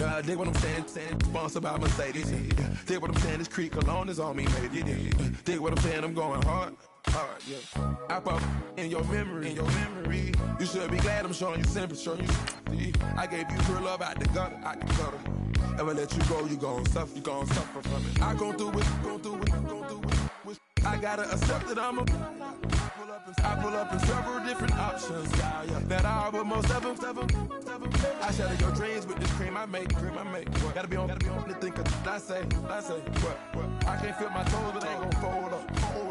Dig what I'm saying, sponsored by Mercedes. Dig what I'm saying, this creek alone is on me, maybe. Dig what I'm saying, I'm going hard, yeah. I pop in your memory, You should be glad I'm showing you sympathy, I gave you real love out the gutter, Ever let you go, you gon' suffer from it. I go through it. I gotta accept that I pull up in several different options, that I would most ever. I shatter your dreams with this cream I make. What? Gotta be on to think of what I say. What? I can't feel my toes, but they ain't gon' fold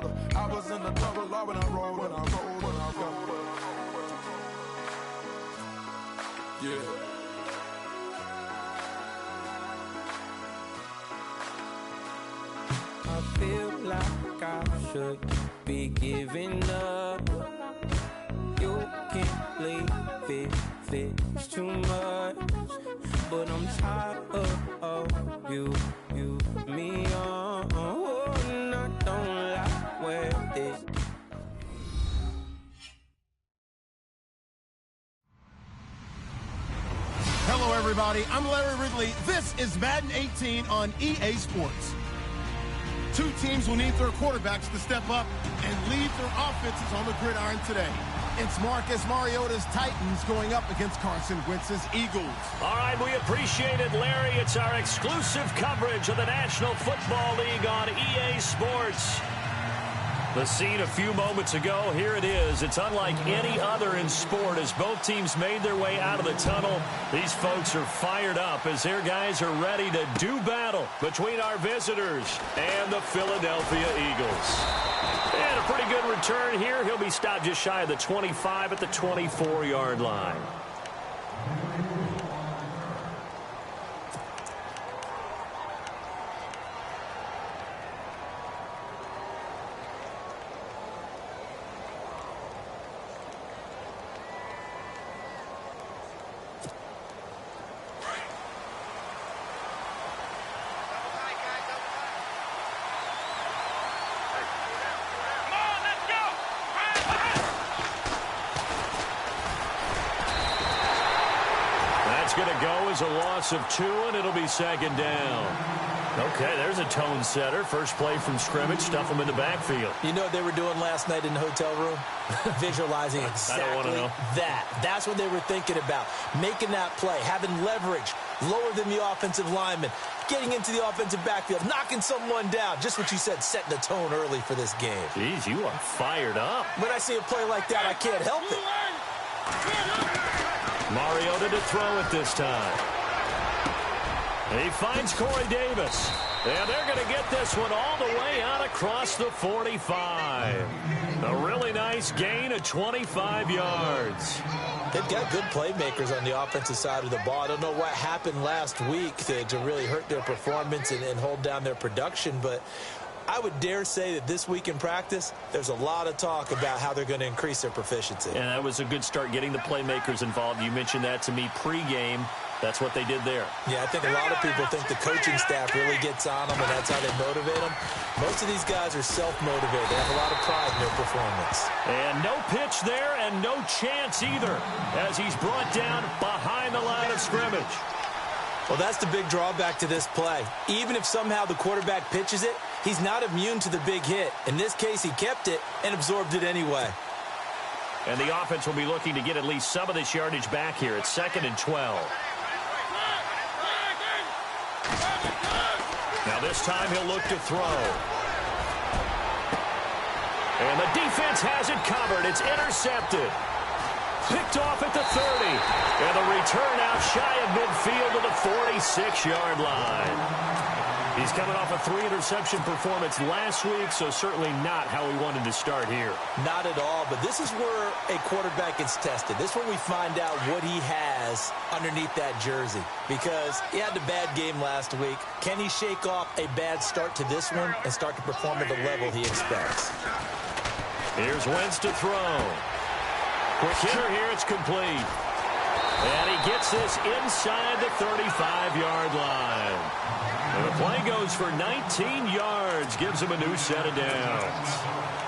up. I was in the double law when I rolled. Yeah. I feel like I should be giving up. You can't leave it's too much. But I'm tired of you, me on. And I don't like where this. Hello, everybody. I'm Larry Ridley. This is Madden 18 on EA Sports. Two teams will need their quarterbacks to step up and lead their offenses on the gridiron today. It's Marcus Mariota's Titans going up against Carson Wentz's Eagles. All right, we appreciate it, Larry. It's our exclusive coverage of the National Football League on EA Sports. The scene a few moments ago, here it is. It's unlike any other in sport as both teams made their way out of the tunnel. These folks are fired up as their guys are ready to do battle between our visitors and the Philadelphia Eagles. And a pretty good return here. He'll be stopped just shy of the 25 at the 24-yard line. Going to go as a loss of 2, and it'll be second down. Okay, there's a tone setter. First play from scrimmage, stuff them in the backfield. You know what they were doing last night in the hotel room? Visualizing exactly that. That's what they were thinking about. Making that play, having leverage, lower than the offensive lineman, getting into the offensive backfield, knocking someone down. Just what you said, setting the tone early for this game. Jeez, you are fired up. When I see a play like that, I can't help it. Mariota to throw it this time. He finds Corey Davis. And they're going to get this one all the way out across the 45. A really nice gain of 25 yards. They've got good playmakers on the offensive side of the ball. I don't know what happened last week to really hurt their performance and hold down their production, but I would dare say that this week in practice, there's a lot of talk about how they're going to increase their proficiency. And that was a good start, getting the playmakers involved. You mentioned that to me pregame. That's what they did there. Yeah, I think a lot of people think the coaching staff really gets on them, and that's how they motivate them. Most of these guys are self-motivated. They have a lot of pride in their performance. And no pitch there and no chance either as he's brought down behind the line of scrimmage. Well, that's the big drawback to this play. Even if somehow the quarterback pitches it, he's not immune to the big hit. In this case, he kept it and absorbed it anyway. And the offense will be looking to get at least some of this yardage back here. It's 2nd and 12. Now this time he'll look to throw. And the defense has it covered. It's intercepted. Picked off at the 30. And the return out shy of midfield to the 46-yard line. He's coming off a 3-interception performance last week, so certainly not how we wanted to start here. Not at all, but this is where a quarterback gets tested. This is where we find out what he has underneath that jersey, because he had a bad game last week. Can he shake off a bad start to this one and start to perform at the level he expects? Here's Wentz to throw. Quick hitter here, it's complete. And he gets this inside the 35-yard line. And the play goes for 19 yards, gives him a new set of downs.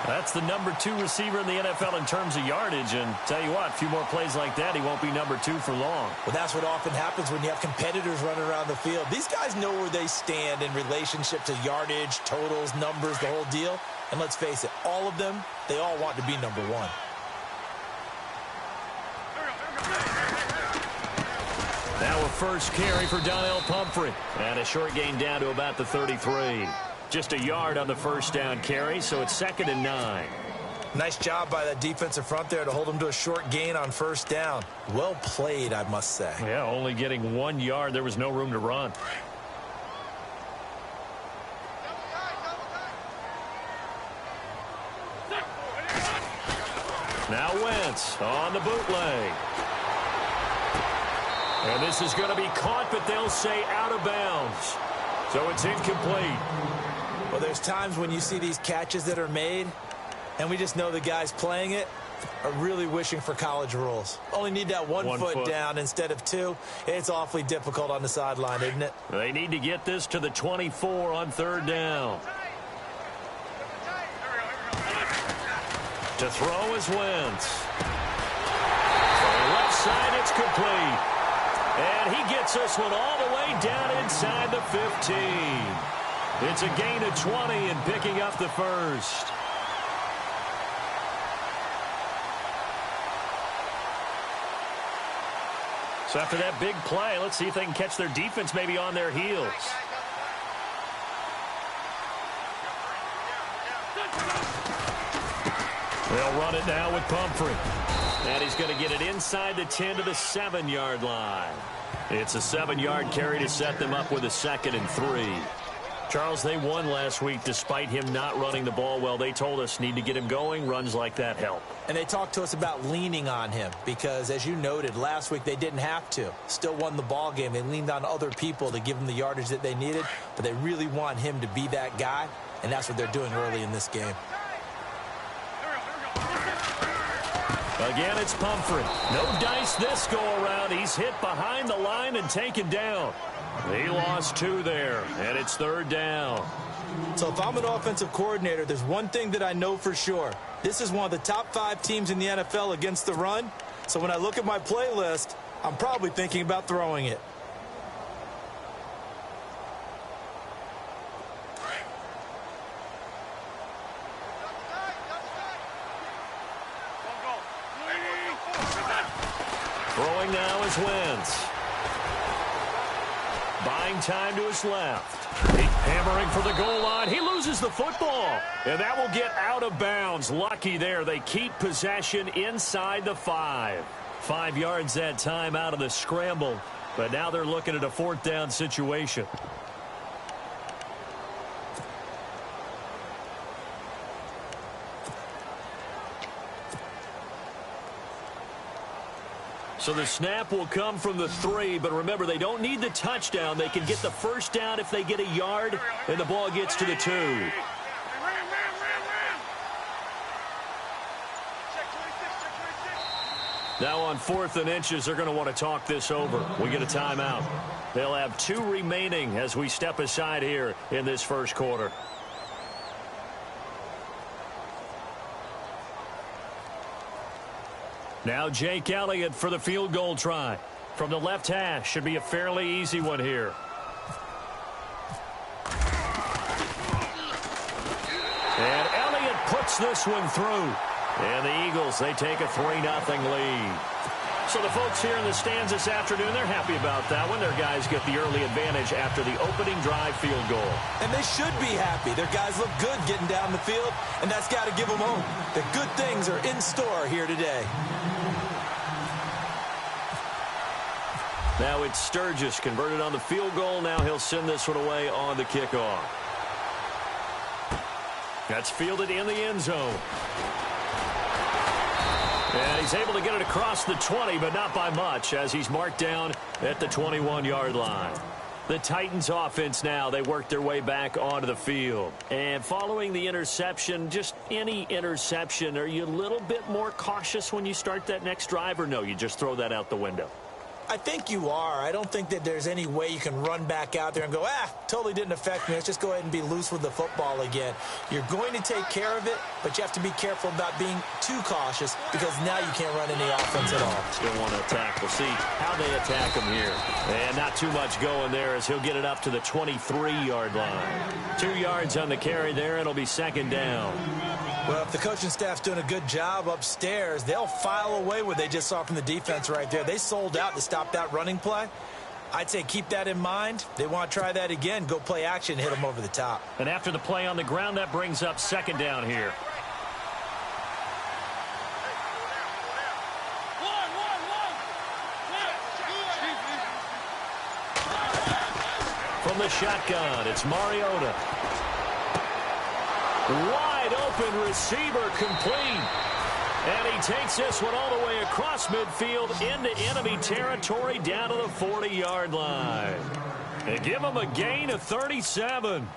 That's the number 2 receiver in the NFL in terms of yardage. And tell you what, a few more plays like that, he won't be number 2 for long. Well, that's what often happens when you have competitors running around the field. These guys know where they stand in relationship to yardage, totals, numbers, the whole deal. And let's face it, all of them, they all want to be number 1. Now a first carry for Donnell Pumphrey. And a short gain down to about the 33. Just a yard on the first down carry, so it's 2nd and 9. Nice job by that defensive front there to hold him to a short gain on first down. Well played, I must say. Yeah, only getting 1 yard. There was no room to run. Now Wentz on the bootleg. And this is going to be caught, but they'll say out of bounds. So it's incomplete. Well, there's times when you see these catches that are made, and we just know the guys playing it are really wishing for college rules. Only need that one foot down instead of 2. It's awfully difficult on the sideline, isn't it? They need to get this to the 24 on 3rd down. To throw is Wentz. On the left side, it's complete. And he gets this one all the way down inside the 15. It's a gain of 20 and picking up the first. So after that big play, let's see if they can catch their defense maybe on their heels. They'll run it now with Pumphrey. And he's going to get it inside the 10 to the 7-yard line. It's a 7-yard carry to set them up with a 2nd and 3. Charles, they won last week despite him not running the ball well. They told us need to get him going. Runs like that help. And they talked to us about leaning on him because, as you noted, last week they didn't have to. Still won the ball game. They leaned on other people to give them the yardage that they needed, but they really want him to be that guy, and that's what they're doing early in this game. Again, it's Pumphrey. No dice this go-around. He's hit behind the line and taken down. He lost 2 there, and it's 3rd down. So if I'm an offensive coordinator, there's one thing that I know for sure. This is one of the top 5 teams in the NFL against the run. So when I look at my playlist, I'm probably thinking about throwing it. Throwing now is Wentz. Buying time to his left. He's hammering for the goal line. He loses the football. And that will get out of bounds. Lucky there. They keep possession inside the 5. 5 yards that time out of the scramble. But now they're looking at a 4th down situation. So the snap will come from the 3, but remember, they don't need the touchdown. They can get the first down if they get a yard, and the ball gets to the 2. Now on 4th and inches, they're going to want to talk this over. We get a timeout. They'll have 2 remaining as we step aside here in this first quarter. Now Jake Elliott for the field goal try. From the left hash, should be a fairly easy one here. And Elliott puts this one through. And the Eagles, they take a 3-0 lead. So the folks here in the stands this afternoon, they're happy about that one. Their guys get the early advantage after the opening drive field goal. And they should be happy. Their guys look good getting down the field, and that's got to give them hope. The good things are in store here today. Now it's Sturgis converted on the field goal. Now he'll send this one away on the kickoff. That's fielded in the end zone. And he's able to get it across the 20, but not by much, as he's marked down at the 21-yard line. The Titans offense now, they work their way back onto the field. And following the interception, just any interception, are you a little bit more cautious when you start that next drive, or no, you just throw that out the window? I think you are. I don't think that there's any way you can run back out there and go, totally didn't affect me. Let's just go ahead and be loose with the football again. You're going to take care of it, but you have to be careful about being too cautious because now you can't run any offense at all. Still want to attack. We'll see how they attack him here. And not too much going there as he'll get it up to the 23-yard line. 2 yards on the carry there. It'll be second down. Well, if the coaching staff's doing a good job upstairs, they'll file away what they just saw from the defense right there. They sold out to stop that running play. I'd say keep that in mind. They want to try that again. Go play action, hit them over the top. And after the play on the ground, that brings up second down here. From the shotgun, it's Mariota. Wide open receiver, complete. And he takes this one all the way across midfield into enemy territory down to the 40-yard line. And give him a gain of 37.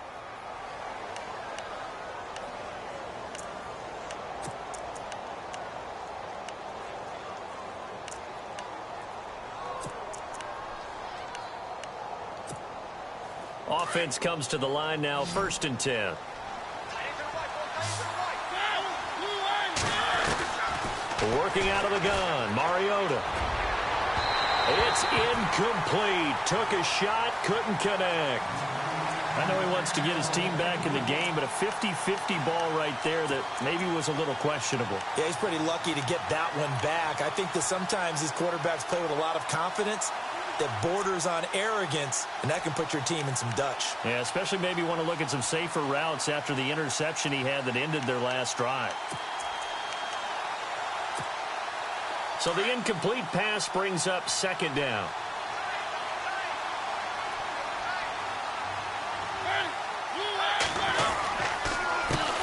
Offense comes to the line now, 1st and 10. Working out of the gun, Mariota. It's incomplete. Took a shot, couldn't connect. I know he wants to get his team back in the game, but a 50-50 ball right there that maybe was a little questionable. Yeah, he's pretty lucky to get that one back. I think that sometimes these quarterbacks play with a lot of confidence that borders on arrogance, and that can put your team in some Dutch. Yeah, especially maybe want to look at some safer routes after the interception he had that ended their last drive. So the incomplete pass brings up second down.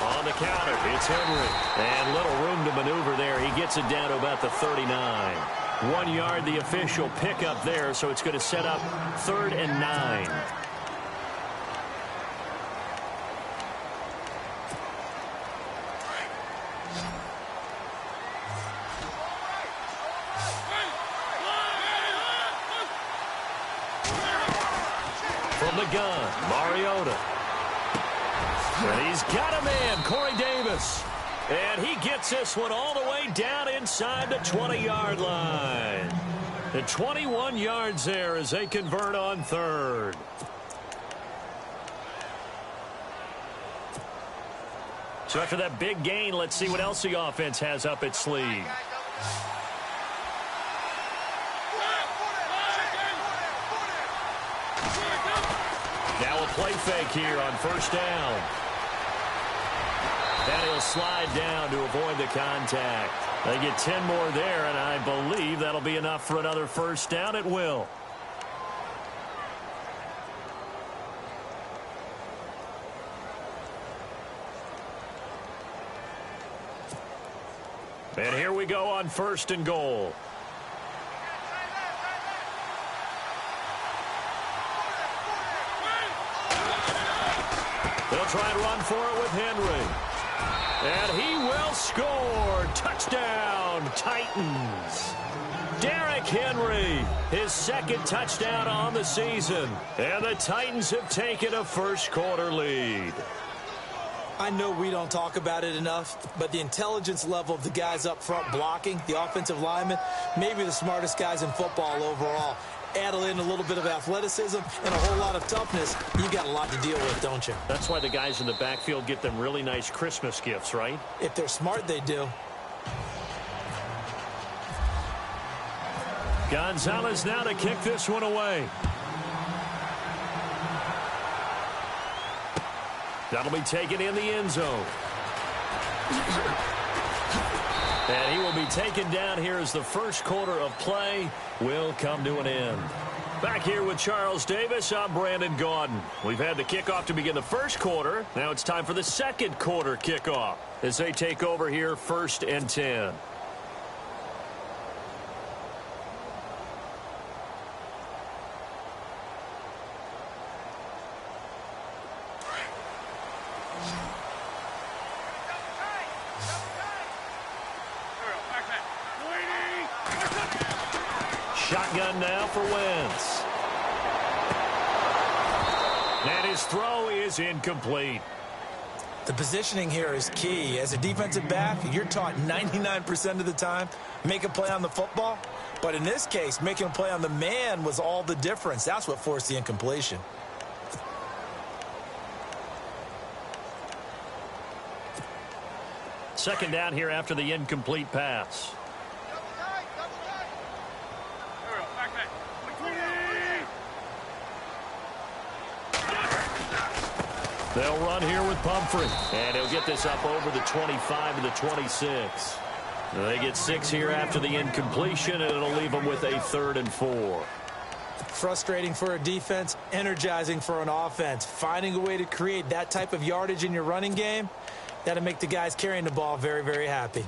On the counter, it's Henry. And little room to maneuver there. He gets it down to about the 39. 1 yard, the official pickup there, so it's going to set up 3rd and 9. From the gun, Mariota. And he's got a man, Corey Davis. And he gets this one all the way down inside the 20-yard line. The 21 yards there as they convert on 3rd. So after that big gain, let's see what else the offense has up its sleeve. Now a play fake here on 1st down. And he'll slide down to avoid the contact. They get 10 more there, and I believe that'll be enough for another 1st down. It will. And here we go on 1st and goal. They'll try and run for it with Henry. And he will score. Touchdown, Titans. Derrick Henry, his 2nd touchdown on the season. And the Titans have taken a first-quarter lead. I know we don't talk about it enough, but the intelligence level of the guys up front blocking, the offensive linemen, maybe the smartest guys in football overall. Add in a little bit of athleticism and a whole lot of toughness, you've got a lot to deal with, don't you? That's why the guys in the backfield get them really nice Christmas gifts, right? If they're smart, they do. Gonzalez now to kick this one away. That'll be taken in the end zone. And he will be taken down here as the 1st quarter of play will come to an end. Back here with Charles Davis, I'm Brandon Gaudin. We've had the kickoff to begin the 1st quarter. Now it's time for the 2nd quarter kickoff as they take over here 1st and 10. Shotgun now for Wentz. And his throw is incomplete. The positioning here is key. As a defensive back, you're taught 99% of the time, make a play on the football. But in this case, making a play on the man was all the difference. That's what forced the incompletion. Second down here after the incomplete pass. They'll run here with Pumphrey. And he'll get this up over the 25 to the 26. They get 6 here after the incompletion, and it'll leave them with a 3rd and 4. Frustrating for a defense, energizing for an offense. Finding a way to create that type of yardage in your running game, that'll make the guys carrying the ball very, very happy.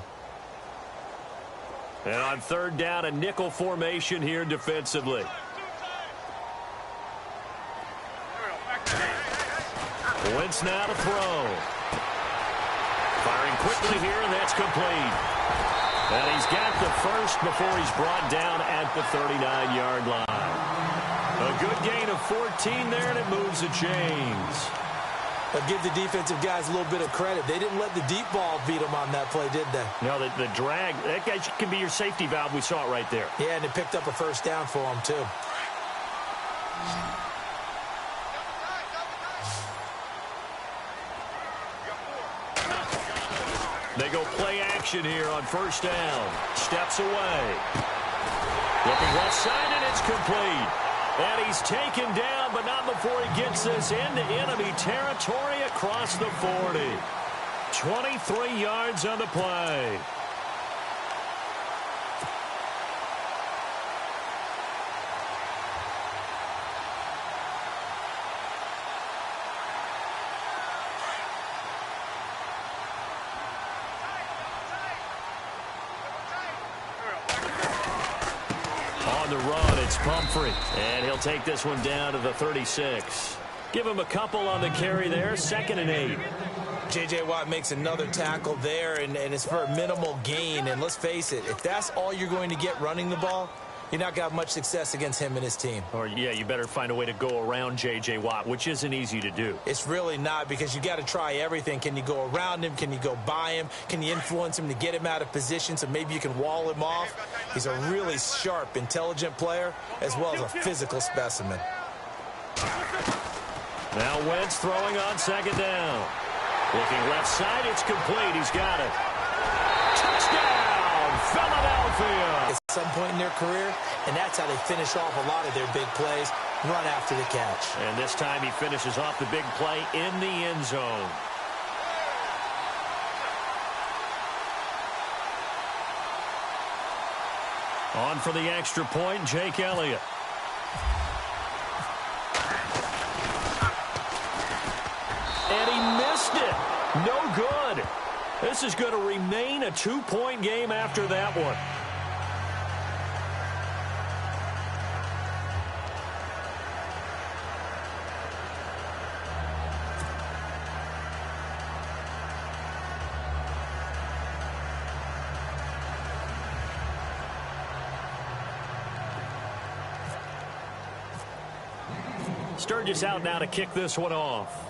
And on 3rd down, a nickel formation here defensively. Wentz now to throw. Firing quickly here, and that's complete. And he's got the first before he's brought down at the 39-yard line. A good gain of 14 there, and it moves the chains. But give the defensive guys a little bit of credit. They didn't let the deep ball beat them on that play, did they? No, the drag, that guy can be your safety valve. We saw it right there. Yeah, and it picked up a first down for him, too. They go play action here on 1st down. Steps away. Looking left side, and it's complete. And he's taken down, but not before he gets this into enemy territory across the 40. 23 yards on the play. On the run, it's Pumphrey. And he'll take this one down to the 36. Give him a couple on the carry there. 2nd and 8. J.J. Watt makes another tackle there, and it's for a minimal gain. And let's face it, if that's all you're going to get running the ball, you're not going to have much success against him and his team. Or, yeah, you better find a way to go around J.J. Watt, which isn't easy to do. It's really not, because you got to try everything. Can you go around him? Can you go by him? Can you influence him to get him out of position so maybe you can wall him off? He's a really sharp, intelligent player, as well as a physical specimen. Now Wentz throwing on 2nd down. Looking left side, it's complete. He's got it. Touchdown, Philadelphia. At some point in their career, and that's how they finish off a lot of their big plays, run after the catch. And this time he finishes off the big play in the end zone. On for the extra point, Jake Elliott. And he missed it. No good. This is going to remain a 2-point game after that one. Sturgis out now to kick this one off.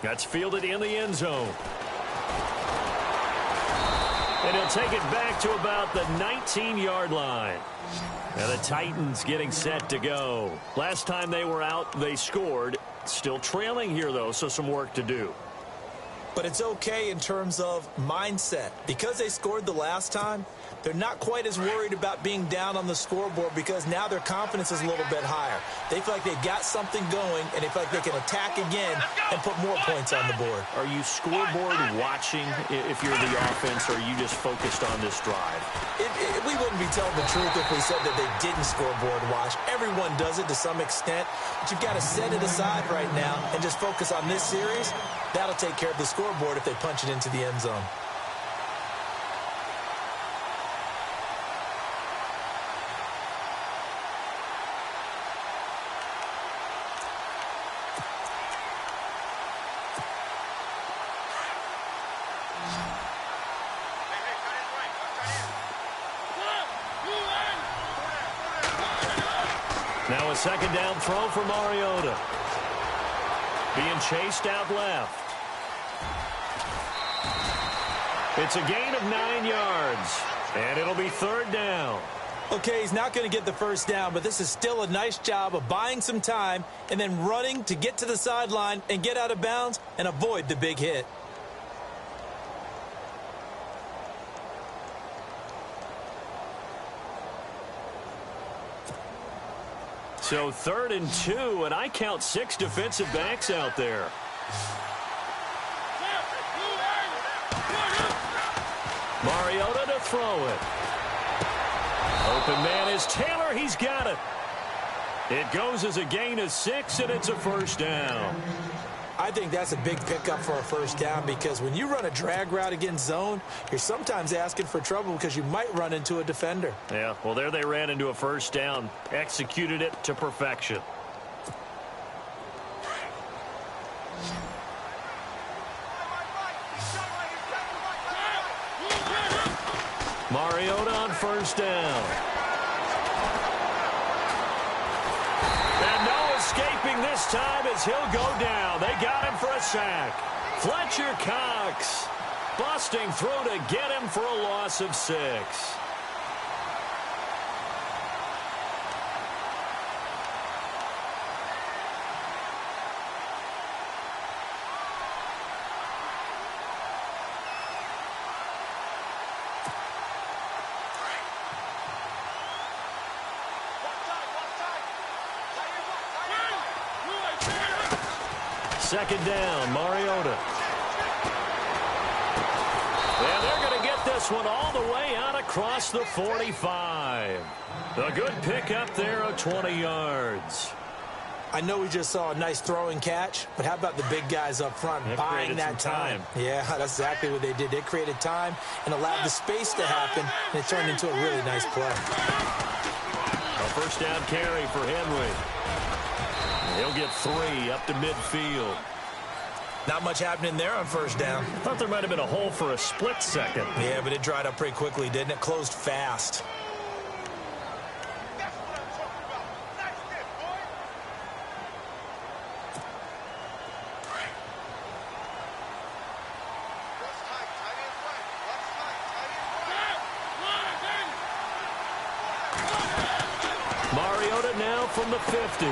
That's fielded in the end zone. And he'll take it back to about the 19-yard line. Now the Titans getting set to go. Last time they were out, they scored. Still trailing here, though, so some work to do. But it's okay in terms of mindset. Because they scored the last time, they're not quite as worried about being down on the scoreboard, because now their confidence is a little bit higher. They feel like they've got something going, and they feel like they can attack again and put more points on the board. Are you scoreboard watching if you're the offense, or are you just focused on this drive? We wouldn't be telling the truth if we said that they didn't scoreboard watch. Everyone does it to some extent, but you've got to set it aside right now and just focus on this series. That'll take care of the scoreboard if they punch it into the end zone. Now a second down throw for Mariota. Being chased out left. It's a gain of 9 yards, and it'll be third down. Okay, he's not going to get the first down, but this is still a nice job of buying some time and then running to get to the sideline and get out of bounds and avoid the big hit. So 3rd and 2, and I count 6 defensive backs out there. Mariota to throw it. Open man is Taylor. He's got it. It goes as a gain of 6, and it's a first down. I think that's a big pickup for a first down because when you run a drag route against zone, you're sometimes asking for trouble because you might run into a defender. Yeah, well, there they ran into a first down. Executed it to perfection. Mariota on first down. And no escaping this time as he'll go down. They got him for a sack. Fletcher Cox busting through to get him for a loss of 6. Second down, Mariota. And they're going to get this one all the way out across the 45. A good pickup there of 20 yards. I know we just saw a nice throwing catch, but how about the big guys up front buying that time? Yeah, that's exactly what they did. They created time and allowed the space to happen, and it turned into a really nice play. A first down carry for Henry. He'll get 3 up to midfield. Not much happening there on first down. Thought there might have been a hole for a split second. Yeah, but it dried up pretty quickly, didn't it? Closed fast. Mariota now from the 50.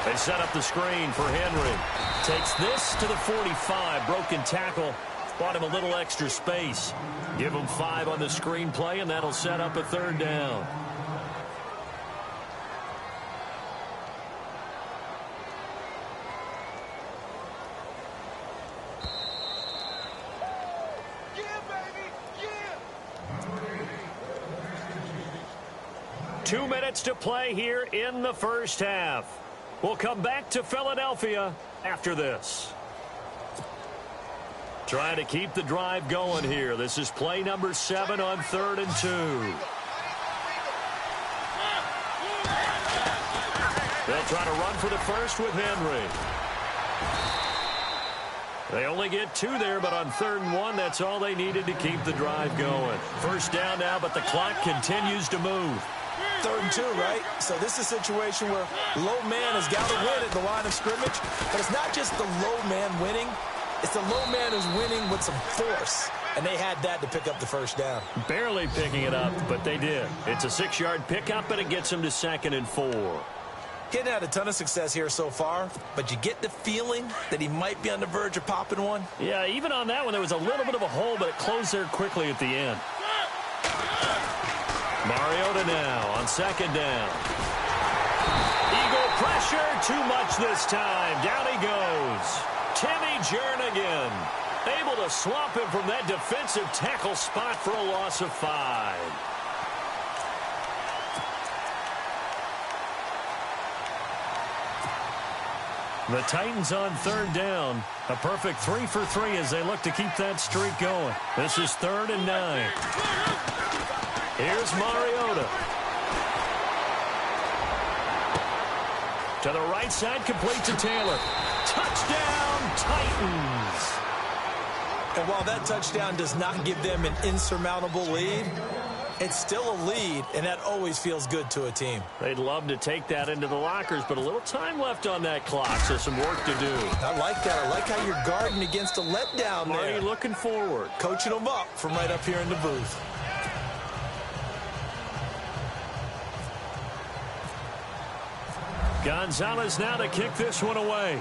They set up the screen for Henry. Takes this to the 45. Broken tackle. Bought him a little extra space. Give him 5 on the screen play, and that'll set up a third down. Yeah. 2 minutes to play here in the first half. We'll come back to Philadelphia after this. Trying to keep the drive going here. This is play number 7 on 3rd and 2. They'll try to run for the first with Henry. They only get 2 there, but on 3rd and 1, that's all they needed to keep the drive going. First down now, but the clock continues to move. 3rd and 2, right? So this is a situation where low man has got to win at the line of scrimmage. But it's not just the low man winning. It's the low man who's winning with some force. And they had that to pick up the first down. Barely picking it up, but they did. It's a 6-yard pickup, and it gets them to 2nd and 4. Getting had a ton of success here so far, but you get the feeling that he might be on the verge of popping one. Yeah, even on that one, there was a little bit of a hole, but it closed there quickly at the end. Mariota now on 2nd down. Eagle pressure, too much this time. Down he goes. Timmy Jernigan able to swamp him from that defensive tackle spot for a loss of 5. The Titans on 3rd down. A perfect 3 for 3 as they look to keep that streak going. This is 3rd and 9. Here's Mariota. To the right side, complete to Taylor. Touchdown, Titans. And while that touchdown does not give them an insurmountable lead, It's still a lead, and that always feels good to a team. They'd love to take that into the lockers, but a little time left on that clock, so some work to do. I like that. I like how you're guarding against a letdown there. Marty looking forward. Coaching them up from right up here in the booth. Gonzalez now to kick this one away.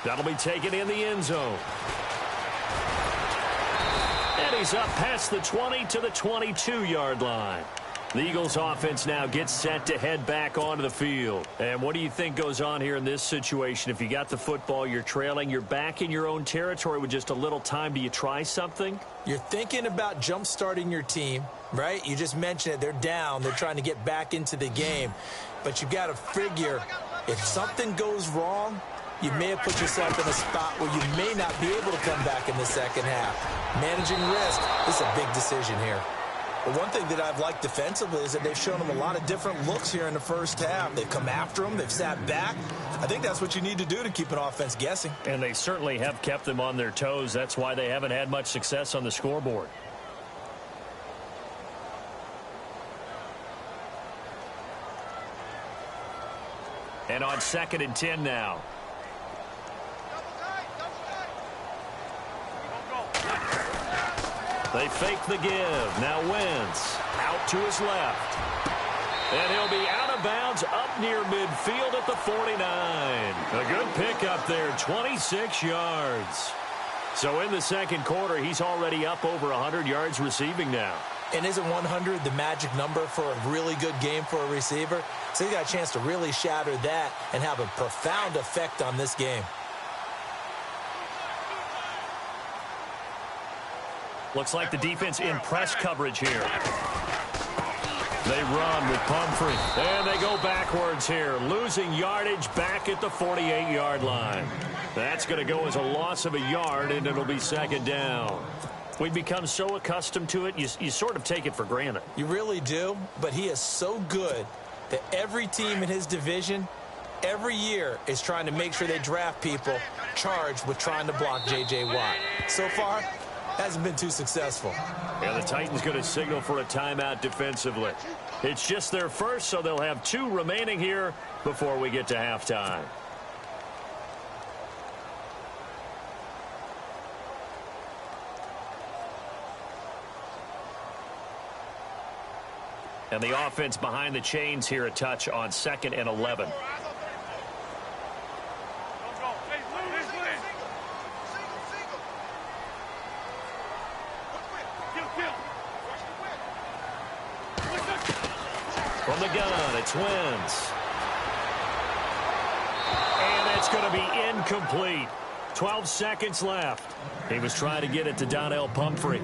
That'll be taken in the end zone. And he's up past the 20 to the 22-yard line. The Eagles offense now gets set to head back onto the field. And what do you think goes on here in this situation? If you got the football, you're trailing, you're back in your own territory with just a little time. Do you try something? You're thinking about jump-starting your team, right? You just mentioned it. They're down. They're trying to get back into the game. But you've got to figure if something goes wrong, you may have put yourself in a spot where you may not be able to come back in the second half. Managing risk, this is a big decision here. But one thing that I've liked defensively is that they've shown them a lot of different looks here in the first half. They've come after them. They've sat back. I think that's what you need to do to keep an offense guessing. And they certainly have kept them on their toes. That's why they haven't had much success on the scoreboard. And on 2nd and 10 now. They fake the give. Now Wentz out to his left. And he'll be out of bounds up near midfield at the 49. A good pickup there, 26 yards. So in the second quarter, he's already up over 100 yards receiving now. And isn't 100 the magic number for a really good game for a receiver? So he's got a chance to really shatter that and have a profound effect on this game. Looks like the defense in press coverage here. They run with Pumphrey. And they go backwards here, losing yardage back at the 48-yard line. That's going to go as a loss of a yard, and it'll be second down. We've become so accustomed to it, you sort of take it for granted. You really do, but he is so good that every team in his division every year is trying to make sure they draft people charged with trying to block J.J. Watt. So far, hasn't been too successful. And the Titans going to signal for a timeout defensively. It's just their first, so they'll have 2 remaining here before we get to halftime. And the offense behind the chains here a touch on 2nd and 11. From the gun, it's Wentz. And it's going to be incomplete. 12 seconds left. He was trying to get it to Donnell Pumphrey.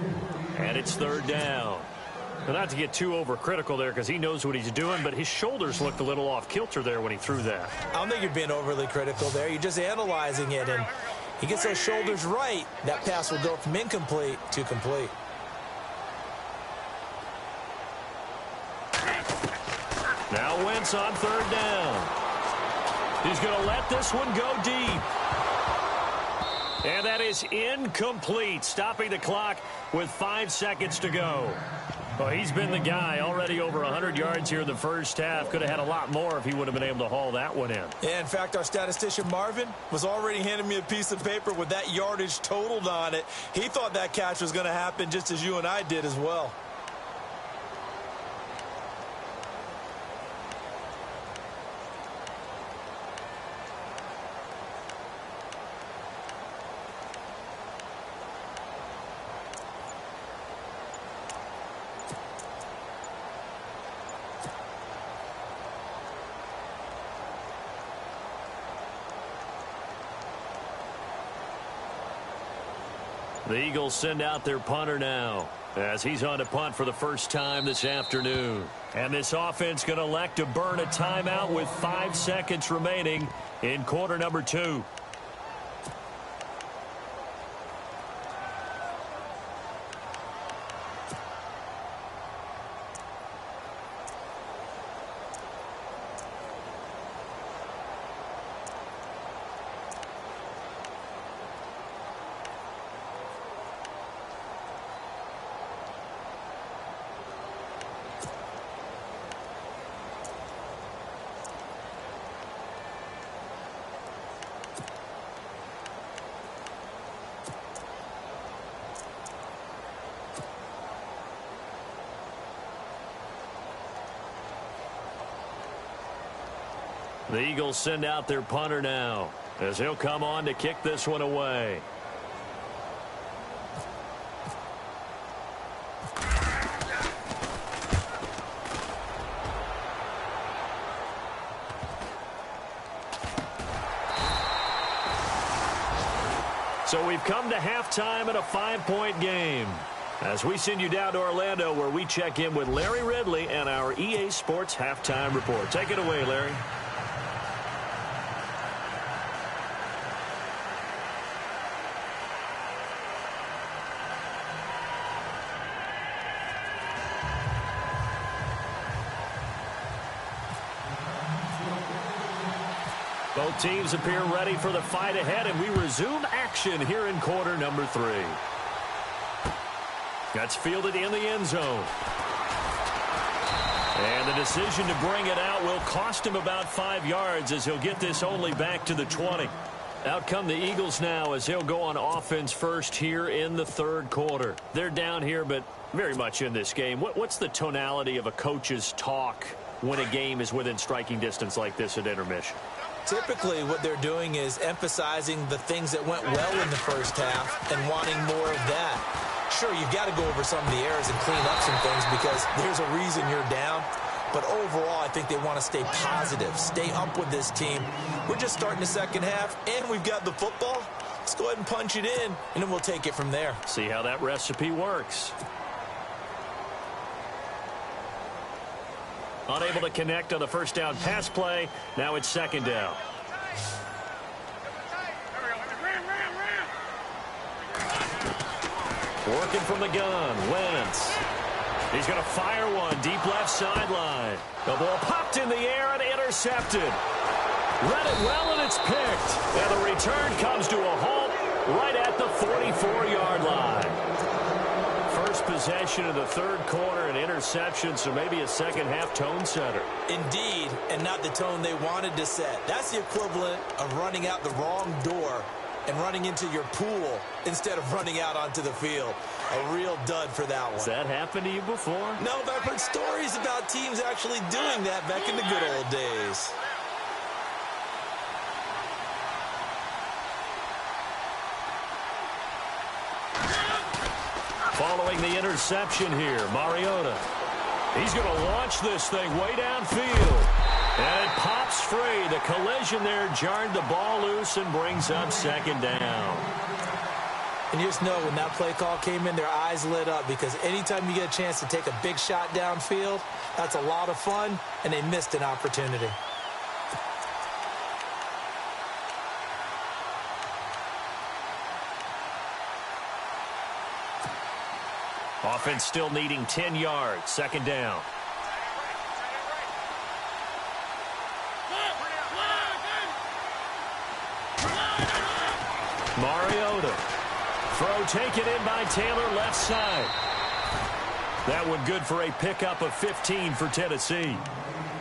And it's 3rd down. But not to get too overcritical there because he knows what he's doing, but his shoulders looked a little off kilter there when he threw that. I don't think you're being overly critical there. You're just analyzing it, and he gets those shoulders right. That pass will go from incomplete to complete. Now Wentz on 3rd down. He's going to let this one go deep. And that is incomplete, stopping the clock with 5 seconds to go. Well, he's been the guy, already over 100 yards here in the first half. Could have had a lot more if he would have been able to haul that one in. Yeah, in fact, our statistician Marvin was already handing me a piece of paper with that yardage totaled on it. He thought that catch was going to happen just as you and I did as well. The Eagles send out their punter now as he's on to punt for the first time this afternoon. And this offense going to elect to burn a timeout with 5 seconds remaining in quarter number 2. The Eagles send out their punter now, as he'll come on to kick this one away. So we've come to halftime in a 5-point game, as we send you down to Orlando, where we check in with Larry Ridley and our EA Sports Halftime Report. Take it away, Larry. Both teams appear ready for the fight ahead, and we resume action here in quarter number 3. That's fielded in the end zone. And the decision to bring it out will cost him about 5 yards, as he'll get this only back to the 20. Out come the Eagles now, as he'll go on offense first here in the third quarter. They're down here, but very much in this game. What's the tonality of a coach's talk when a game is within striking distance like this at intermission? Typically, what they're doing is emphasizing the things that went well in the first half and wanting more of that. Sure, you've got to go over some of the errors and clean up some things because there's a reason you're down. But overall, I think they want to stay positive, stay up with this team. We're just starting the second half, and we've got the football. Let's go ahead and punch it in, and then we'll take it from there. See how that recipe works. Unable to connect on the first down pass play. Now it's second down. Working from the gun, Wentz. He's going to fire one deep left sideline. The ball popped in the air and intercepted. Read it well, and it's picked. And the return comes to a halt right at the 44-yard line. First possession of the third quarter, an interception, so maybe a second-half tone setter. Indeed, and not the tone they wanted to set. That's the equivalent of running out the wrong door and running into your pool instead of running out onto the field. A real dud for that one. Has that happened to you before? No, but I've heard stories about teams actually doing that back in the good old days. Following the interception here, Mariota. He's going to launch this thing way downfield. And it pops free. The collision there jarred the ball loose and brings up second down. And you just know when that play call came in, their eyes lit up, because anytime you get a chance to take a big shot downfield, that's a lot of fun, and they missed an opportunity. Offense still needing 10 yards. Second down. Mariota. Throw taken in by Taylor, left side. That one good for a pickup of 15 for Tennessee.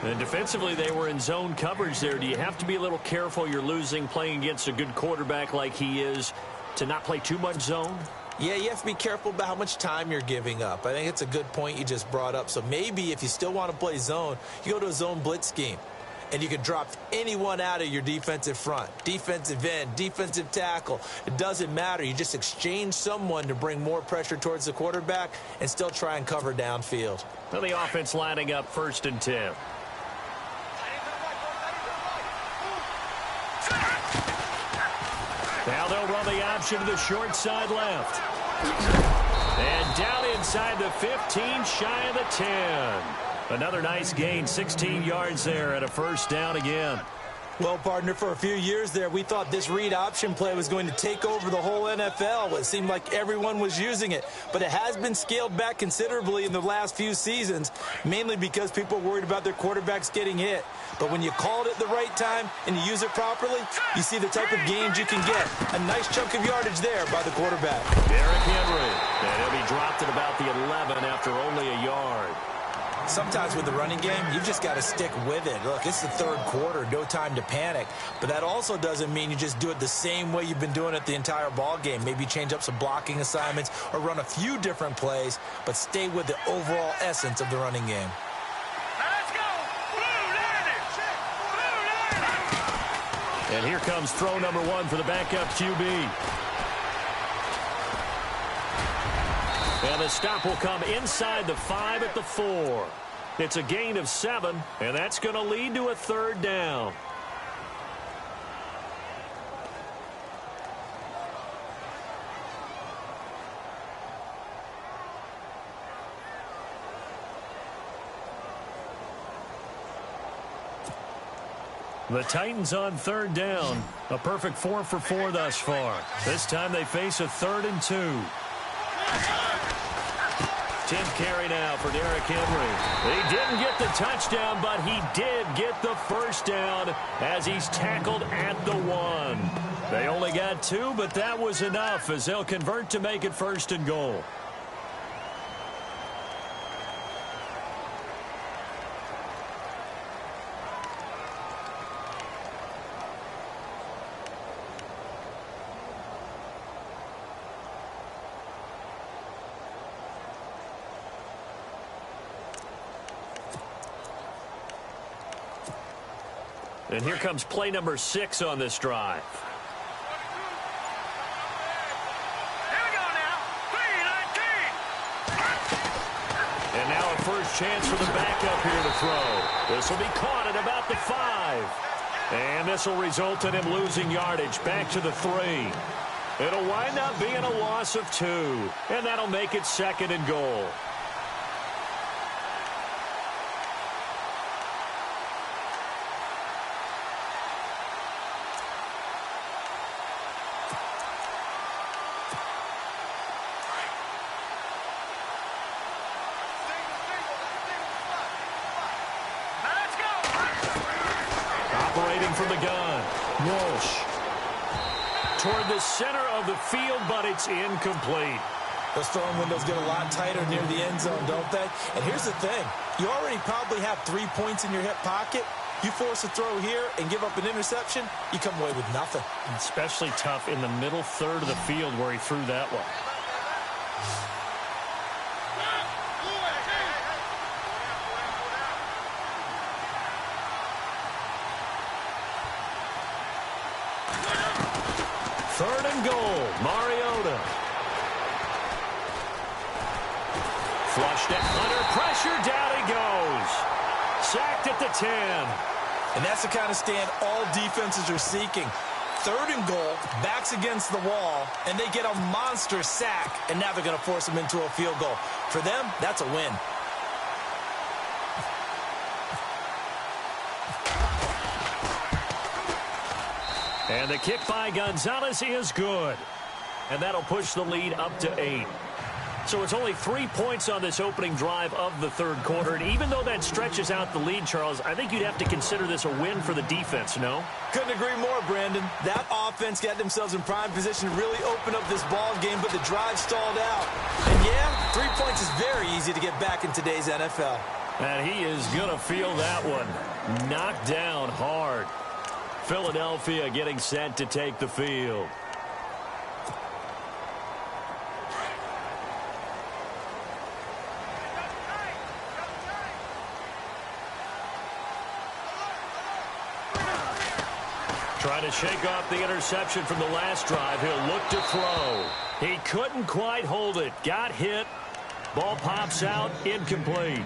And defensively, they were in zone coverage there. Do you have to be a little careful? You're losing playing against a good quarterback like he is to not play too much zone? Yeah, you have to be careful about how much time you're giving up. I think it's a good point you just brought up. So maybe if you still want to play zone, you go to a zone blitz scheme. And you can drop anyone out of your defensive front. Defensive end, defensive tackle. It doesn't matter. You just exchange someone to bring more pressure towards the quarterback and still try and cover downfield. Well, the offense lining up 1st and 10. Now they'll run the option to the short side left. And down inside the 15, shy of the 10. Another nice gain, 16 yards there, and a first down again. Well, partner, for a few years there, we thought this read option play was going to take over the whole NFL. It seemed like everyone was using it. But it has been scaled back considerably in the last few seasons, mainly because people are worried about their quarterbacks getting hit. But when you call it at the right time and you use it properly, you see the type of gains you can get. A nice chunk of yardage there by the quarterback. Derrick Henry. And he'll be dropped at about the 11 after only a yard. Sometimes with the running game, you've just got to stick with it. Look, it's the third quarter, no time to panic. But that also doesn't mean you just do it the same way you've been doing it the entire ball game. Maybe change up some blocking assignments or run a few different plays, but stay with the overall essence of the running game. Let's go! Blue Niners! Blue Niners! And here comes throw number 1 for the backup QB. And the stop will come inside the 5 at the 4. It's a gain of 7, and that's going to lead to a 3rd down. The Titans on 3rd down. A perfect 4 for 4 thus far. This time they face a 3rd and 2. 10th carry now for Derrick Henry. He didn't get the touchdown, but he did get the 1st down as he's tackled at the 1. They only got 2, but that was enough as they'll convert to make it 1st and goal. And here comes play number 6 on this drive. Here we go now. 3-19. And now a first chance for the backup here to throw. This will be caught at about the 5. And this will result in him losing yardage back to the 3. It'll wind up being a loss of 2. And that'll make it 2nd and goal. From the gun, Walsh toward the center of the field, but it's incomplete. Those throwing windows get a lot tighter near the end zone, don't they? And here's the thing. You already probably have 3 points in your hip pocket. You force a throw here and give up an interception, you come away with nothing. Especially tough in the middle 3rd of the field where he threw that one. Third and goal, Mariota. Flushed at Hunter, pressure, down he goes. Sacked at the 10. And that's the kind of stand all defenses are seeking. 3rd and goal, backs against the wall, and they get a monster sack, and now they're going to force him into a field goal. For them, that's a win. And the kick by Gonzalez is good. And that'll push the lead up to 8. So it's only 3 points on this opening drive of the 3rd quarter. And even though that stretches out the lead, Charles, I think you'd have to consider this a win for the defense, no? Couldn't agree more, Brandon. That offense got themselves in prime position to really open up this ball game, but the drive stalled out. And yeah, 3 points is very easy to get back in today's NFL. And he is going to feel that one. Knocked down hard. Philadelphia getting set to take the field. Trying to shake off the interception from the last drive. He'll look to throw. He couldn't quite hold it. Got hit. Ball pops out. Incomplete.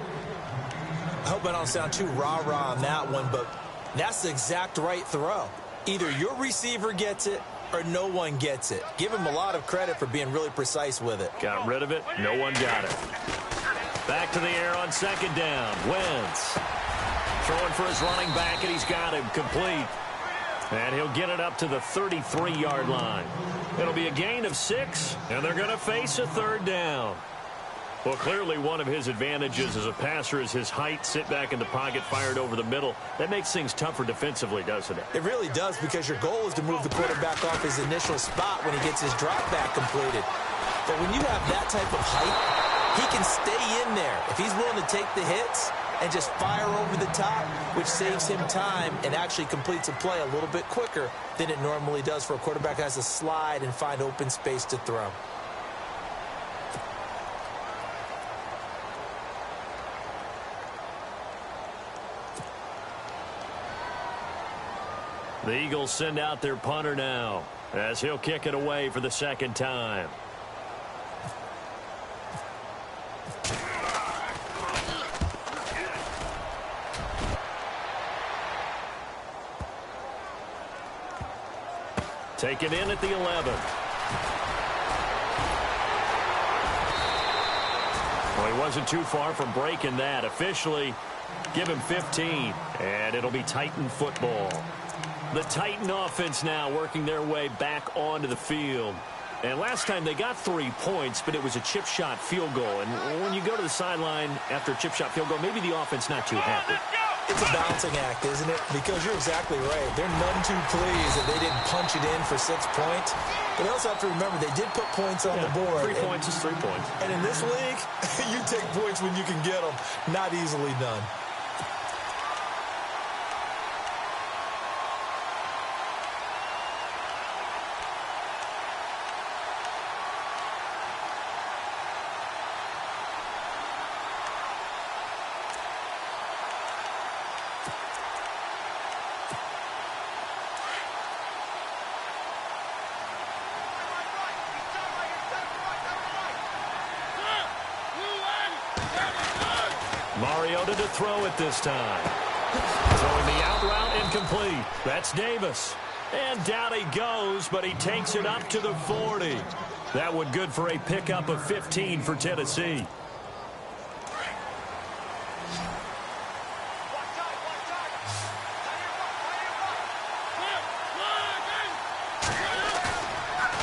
I hope I don't sound too rah-rah on that one, but that's the exact right throw. Either your receiver gets it or no one gets it. Give him a lot of credit for being really precise with it. Got rid of it. No one got it. Back to the air on 2nd down. Wentz throwing for his running back, and he's got him complete. And he'll get it up to the 33-yard line. It'll be a gain of 6, and they're going to face a 3rd down. Well, clearly one of his advantages as a passer is his height. Sit back in the pocket, fired over the middle. That makes things tougher defensively, doesn't it? It really does, because your goal is to move the quarterback off his initial spot when he gets his drop back completed. But when you have that type of height, he can stay in there. If he's willing to take the hits and just fire over the top, which saves him time and actually completes a play a little bit quicker than it normally does for a quarterback who has to slide and find open space to throw. The Eagles send out their punter now as he'll kick it away for the second time. Taken in at the 11. Well, he wasn't too far from breaking that. Officially, give him 15, and it'll be Titan football. The Titan offense now working their way back onto the field. And last time they got 3 points, but it was a chip shot field goal. And when you go to the sideline after a chip shot field goal, maybe the offense not too happy. It's a balancing act, isn't it? Because you're exactly right. They're none too pleased that they didn't punch it in for 6 points. But they also have to remember they did put points on the board. 3 points is 3 points. And in this league, you take points when you can get them. Not easily done. Mariota to throw it this time. Throwing the out route incomplete. That's Davis. And down he goes, but he takes it up to the 40. That one good for a pickup of 15 for Tennessee.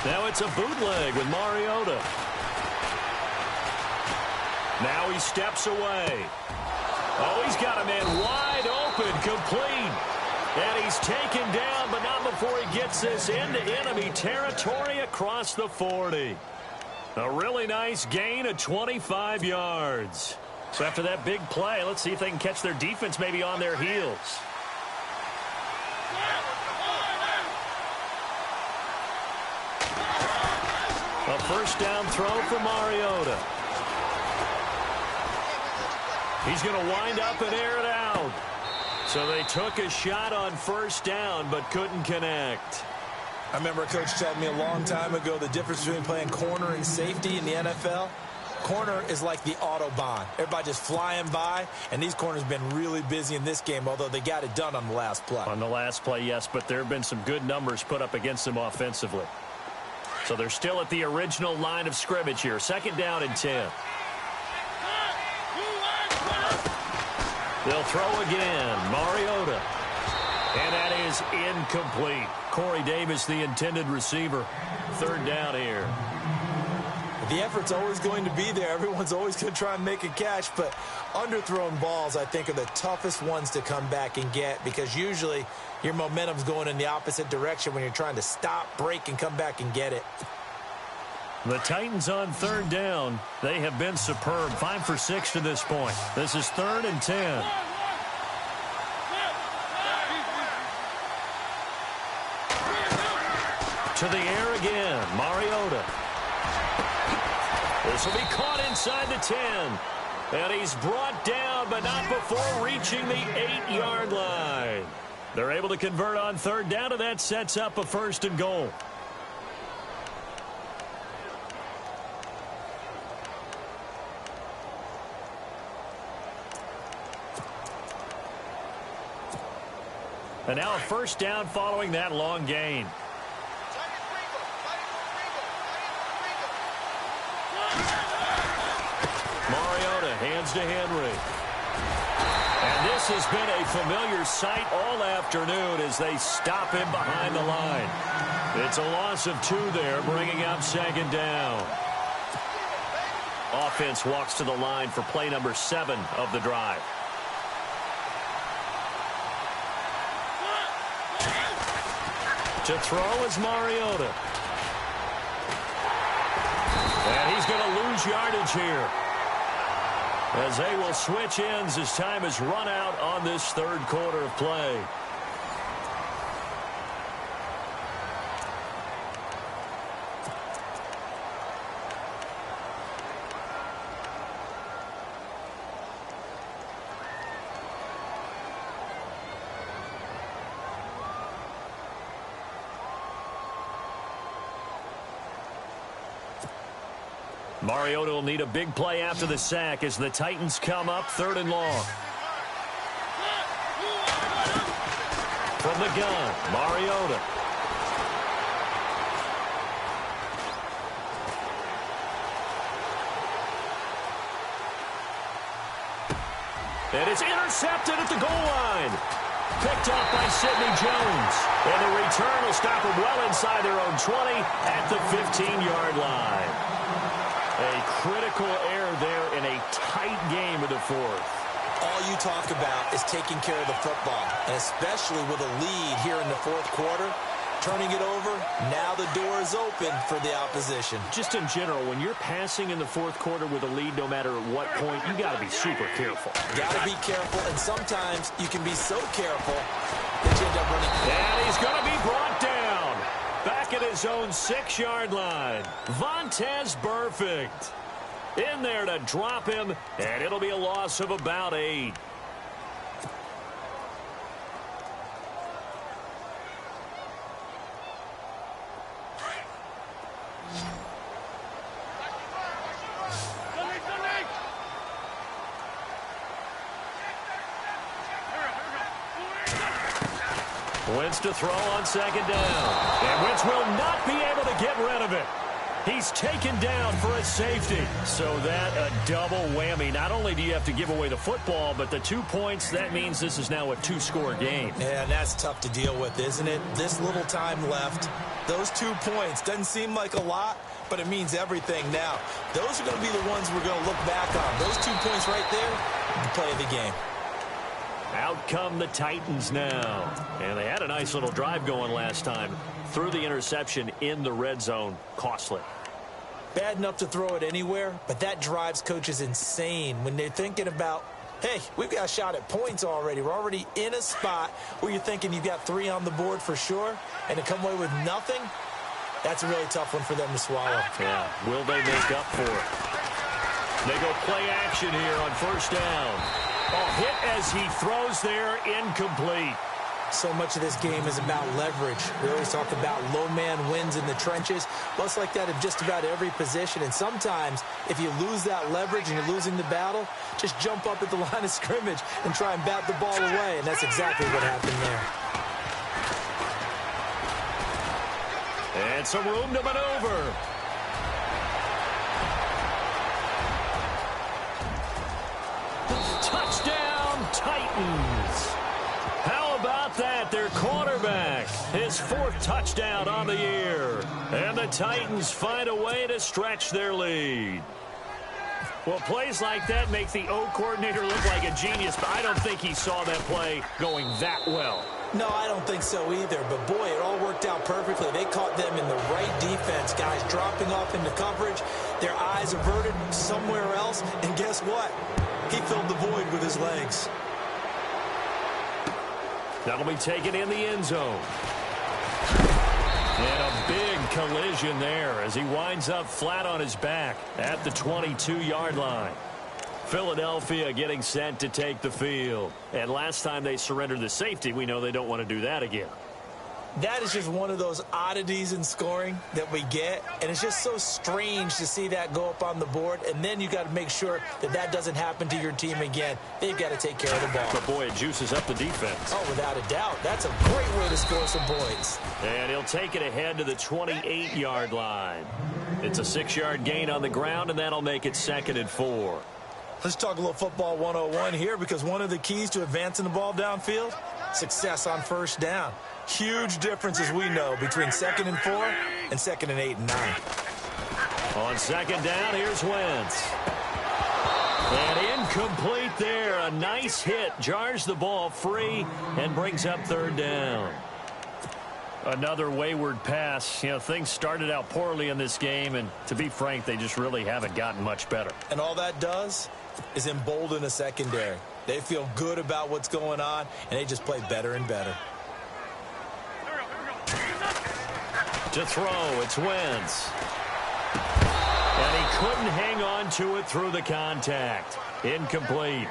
Now it's a bootleg with Mariota. Now he steps away. Oh, he's got a man wide open, complete. And he's taken down, but not before he gets this into enemy territory across the 40. A really nice gain of 25 yards. So after that big play, let's see if they can catch their defense maybe on their heels. A first down throw for Mariota. He's going to wind up and air it out. So they took a shot on first down but couldn't connect. I remember a coach telling me a long time ago the difference between playing corner and safety in the NFL. Corner is like the Autobahn. Everybody just flying by, and these corners have been really busy in this game, although they got it done on the last play. On the last play, yes, but there have been some good numbers put up against them offensively. So they're still at the original line of scrimmage here. Second down and 10. They'll throw again. Mariota. And that is incomplete. Corey Davis, the intended receiver. Third down here. The effort's always going to be there. Everyone's always going to try and make a catch, but underthrown balls, I think, are the toughest ones to come back and get because usually your momentum's going in the opposite direction when you're trying to stop, break, and come back and get it. The Titans on third down. They have been superb. 5 for 6 to this point. This is 3rd and 10. To the air again. Mariota. This will be caught inside the 10. And he's brought down, but not before reaching the 8-yard line. They're able to convert on third down, and that sets up a 1st and goal. And now a 1st down following that long gain. Mariota hands to Henry. And this has been a familiar sight all afternoon as they stop him behind the line. It's a loss of 2 there, bringing up 2nd down. Offense walks to the line for play number 7 of the drive. To throw is Mariota. And he's going to lose yardage here, as they will switch ends as time has run out on this 3rd quarter of play. Mariota will need a big play after the sack as the Titans come up 3rd and long. From the gun, Mariota. And it's intercepted at the goal line. Picked up by Sidney Jones. And the return will stop them well inside their own 20 at the 15-yard line. A critical error there in a tight game of the 4th. All you talk about is taking care of the football, and especially with a lead here in the 4th quarter. Turning it over, now the door is open for the opposition. Just in general, when you're passing in the 4th quarter with a lead, no matter at what point, you got to be super careful. Got to be careful, and sometimes you can be so careful that you end up running. And he's going to be brought down. Back at his own 6-yard line. Vontaze Burfict in there to drop him, and it'll be a loss of about 8. Wentz to throw on 2nd down. And Wentz will not be able to get rid of it. He's taken down for a safety. So that a double whammy. Not only do you have to give away the football, but the 2 points, that means this is now a 2-score game. Yeah, and that's tough to deal with, isn't it? This little time left. Those 2 points doesn't seem like a lot, but it means everything now. Those are going to be the ones we're going to look back on. Those 2 points right there, the play of the game. Out come the Titans now. And they had a nice little drive going last time. Threw the interception in the red zone. Costly. Bad enough to throw it anywhere, but that drives coaches insane when they're thinking about, hey, we've got a shot at points already. We're already in a spot where you're thinking you've got 3 on the board for sure, and to come away with nothing, that's a really tough one for them to swallow. Yeah, will they make up for it? They go play action here on 1st down. Oh, hit as he throws there, incomplete. So much of this game is about leverage. We always talk about low man wins in the trenches. Well, it's like that in just about every position. And sometimes, if you lose that leverage and you're losing the battle, just jump up at the line of scrimmage and try and bat the ball away. And that's exactly what happened there. And some room to maneuver. Touchdown, Titans. How about that? Their quarterback, his 4th touchdown on the year. And the Titans find a way to stretch their lead. Well, plays like that make the O coordinator look like a genius, but I don't think he saw that play going that well. No, I don't think so either. But, boy, it all worked out perfectly. They caught them in the right defense, guys, dropping off into coverage. Their eyes averted somewhere else. And guess what? He filled the void with his legs. That'll be taken in the end zone. And a big collision there as he winds up flat on his back at the 22-yard line. Philadelphia getting set to take the field. And last time they surrendered the safety, we know they don't want to do that again. That is just one of those oddities in scoring that we get, and it's just so strange to see that go up on the board, and then you got to make sure that that doesn't happen to your team again. They've got to take care of the ball. But, boy, it juices up the defense. Oh, without a doubt. That's a great way to score some points. And he'll take it ahead to the 28-yard line. It's a 6-yard gain on the ground, and that'll make it 2nd and 4. Let's talk a little football 101 here, because one of the keys to advancing the ball downfield, success on 1st down. Huge difference, as we know, between 2nd and 4 and 2nd and 8 and 9. On 2nd down, here's Wentz. And incomplete there. A nice hit. Jars the ball free and brings up 3rd down. Another wayward pass. You know, things started out poorly in this game, and to be frank, they just really haven't gotten much better. And all that does is embolden a secondary. They feel good about what's going on, and they just play better and better. To throw, it's Wentz. And he couldn't hang on to it through the contact. Incomplete.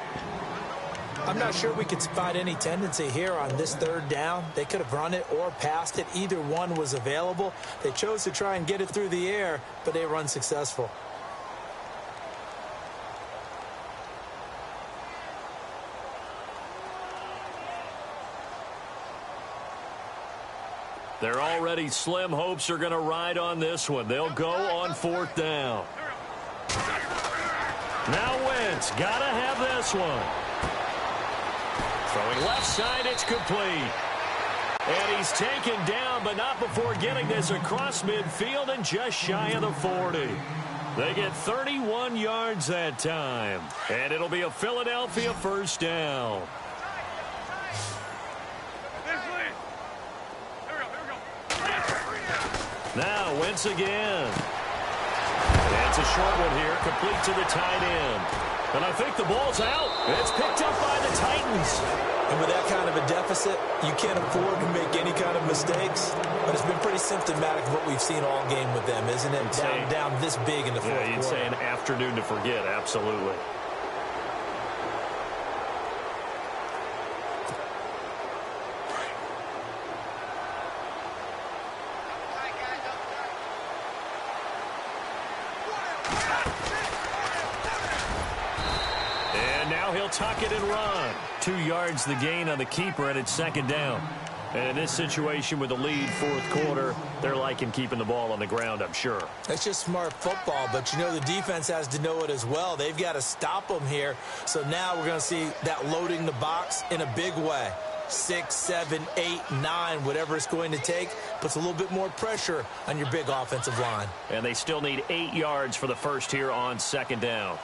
I'm not sure we could spot any tendency here on this 3rd down. They could have run it or passed it. Either one was available. They chose to try and get it through the air, but they were unsuccessful. Their already slim hopes are going to ride on this one. They'll go on 4th down. Now Wentz, got to have this one. Throwing left side, it's complete. And he's taken down, but not before getting this across midfield and just shy of the 40. They get 31 yards that time. And it'll be a Philadelphia 1st down. Now Wentz again. It's a short one here, complete to the tight end. And I think the ball's out. It's picked up by the Titans. And with that kind of a deficit, you can't afford to make any kind of mistakes. But it's been pretty symptomatic of what we've seen all game with them, isn't it? Down this big in the fourth quarter. You'd say an afternoon to forget, absolutely. He'll tuck it and run. 2 yards the gain on the keeper, and it's 2nd down. And in this situation with the lead 4th quarter, they're liking keeping the ball on the ground, I'm sure. That's just smart football, but you know the defense has to know it as well. They've got to stop them here. So now we're going to see that loading the box in a big way. 6, 7, 8, 9, whatever it's going to take, puts a little bit more pressure on your big offensive line. And they still need 8 yards for the first here on 2nd down.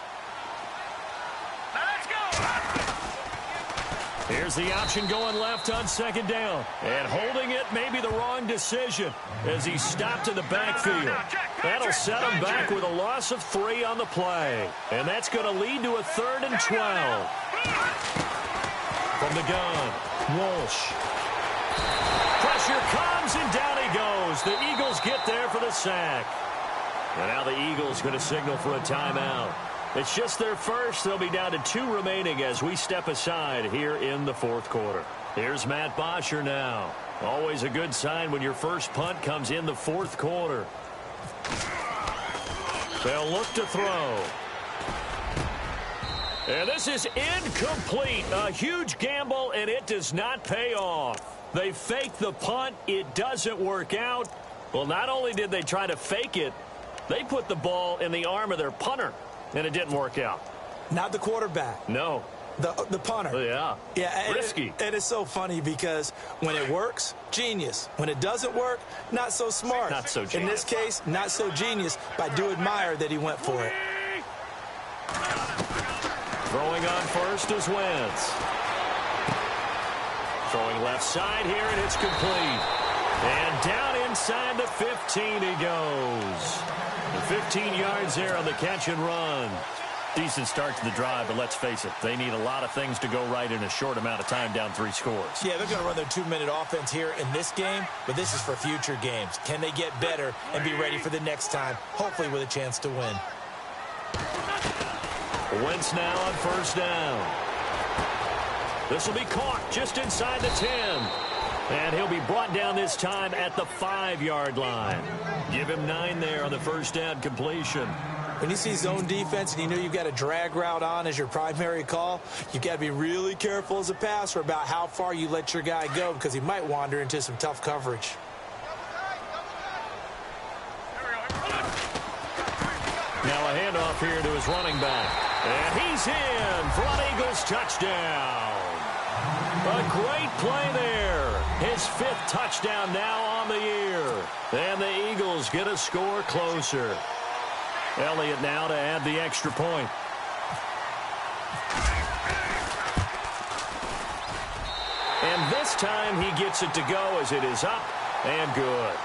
Here's the option going left on 2nd down. And holding it may be the wrong decision as he stopped in the backfield. That'll set him back with a loss of 3 on the play. And that's going to lead to a 3rd and 12. From the gun, Walsh. Pressure comes and down he goes. The Eagles get there for the sack. And now the Eagles going to signal for a timeout. It's just their first. They'll be down to 2 remaining as we step aside here in the 4th quarter. Here's Matt Bosher now. Always a good sign when your first punt comes in the 4th quarter. They'll look to throw. And this is incomplete. A huge gamble, and it does not pay off. They fake the punt. It doesn't work out. Well, not only did they try to fake it, they put the ball in the arm of their punter. And it didn't work out. Not the quarterback. No. The punter. Yeah. Yeah. Risky. And it's so funny because when it works, genius. When it doesn't work, not so smart. Not so genius. In this case, not so genius, but I do admire that he went for it. Throwing on first is Wentz. Throwing left side here, and it's complete. And down inside the 15 he goes. 15 yards there on the catch and run. Decent start to the drive, but let's face it, they need a lot of things to go right in a short amount of time, down 3 scores. Yeah, they're going to run their 2-minute offense here in this game, but this is for future games. Can they get better and be ready for the next time, hopefully with a chance to win? Wentz now on 1st down. This will be caught just inside the 10. And he'll be brought down this time at the 5-yard line. Give him 9 there on the 1st down completion. When you see zone defense and you know you've got a drag route on as your primary call, you've got to be really careful as a passer about how far you let your guy go because he might wander into some tough coverage. Now a handoff here to his running back. And he's in for an Eagles touchdown. A great play there. His 5th touchdown now on the year. And the Eagles get a score closer. Elliott now to add the extra point. And this time he gets it to go as it is up and good.